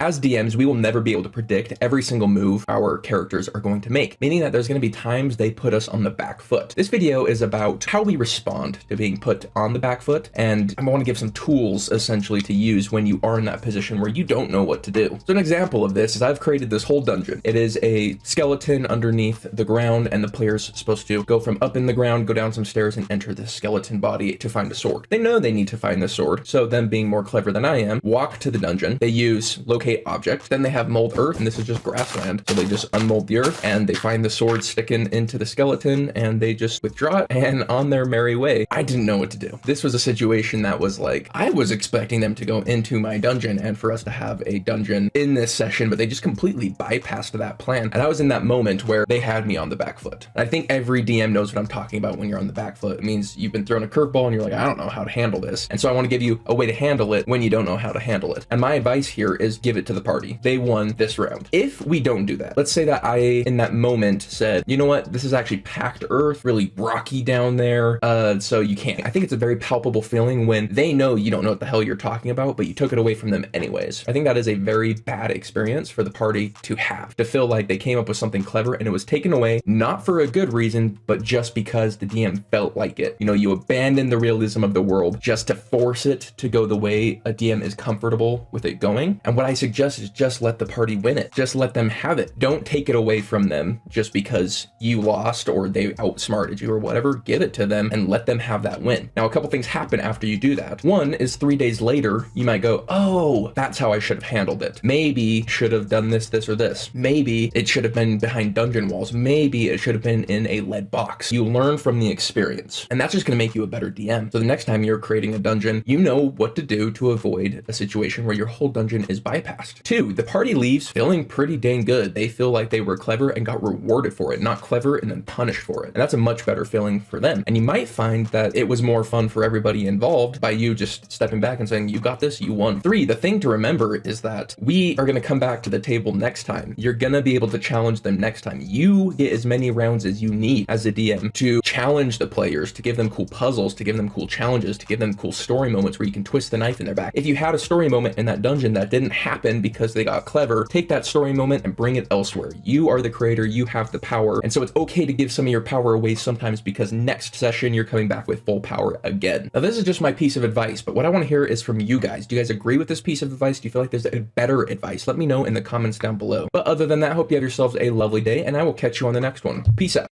As DMs, we will never be able to predict every single move our characters are going to make, meaning that there's going to be times they put us on the back foot. This video is about how we respond to being put on the back foot, and I want to give some tools essentially to use when you are in that position where you don't know what to do. So an example of this is I've created this whole dungeon. It is a skeleton underneath the ground, and the player's supposed to go from up in the ground, go down some stairs, and enter this skeleton body to find a sword. They know they need to find the sword, so them being more clever than I am, walk to the dungeon. They use locate object, then they have mold earth, and this is just grassland. So they just unmold the earth, and they find the sword sticking into the skeleton, and they just withdraw it, and on their merry way. I didn't know what to do. This was a situation that was like, I was expecting them to go into my dungeon and for us to have a dungeon in this session, but they just completely bypassed that plan. And I was in that moment where they had me on the back foot. And I think every DM knows what I'm talking about when you're on the back foot. It means you've been thrown a curveball and you're like, I don't know how to handle this. And so I want to give you a way to handle it when you don't know how to handle it. And my advice here is give it to the party. They won this round. If we don't do that, let's say that I, in that moment, said, you know what, this is actually packed earth, really rocky down there, so you can't. I think it's a very palpable feeling when they know you don't know what the hell you're talking about, but you took it away from them anyways. I think that is a very bad experience for the party to have, to feel like they came up with something clever and it was taken away, not for a good reason, but just because the DM felt like it. You know, you abandon the realism of the world just to force it to go the way a DM is comfortable with it going. And what I suggest is just let the party win it. Just let them have it. Don't take it away from them just because you lost or they outsmarted you or whatever. Give it to them and let them have that win. Now, a couple things happen after you do that. One is 3 days later, you might go, oh, that's how I should have handled it. Maybe should have done this, this, or this. Maybe it should have been behind dungeon walls. Maybe it should have been in a lead box. You learn from the experience, and that's just going to make you a better DM. So the next time you're creating a dungeon, you know what to do to avoid a situation where your whole dungeon is bypassed. 2, the party leaves feeling pretty dang good. They feel like they were clever and got rewarded for it, not clever and then punished for it. And that's a much better feeling for them. And you might find that it was more fun for everybody involved by you just stepping back and saying, you got this, you won. 3, the thing to remember is that we are going to come back to the table next time. You're going to be able to challenge them next time. You get as many rounds as you need as a DM to challenge the players, to give them cool puzzles, to give them cool challenges, to give them cool story moments where you can twist the knife in their back. If you had a story moment in that dungeon that didn't happen because they got clever, take that story moment and bring it elsewhere. You are the creator, you have the power. And so it's okay to give some of your power away sometimes because next session you're coming back with full power again. Now, this is just my piece of advice, but what I want to hear is from you guys. Do you guys agree with this piece of advice? Do you feel like there's a better advice? Let me know in the comments down below. But other than that, I hope you have yourselves a lovely day, and I will catch you on the next one. Peace out.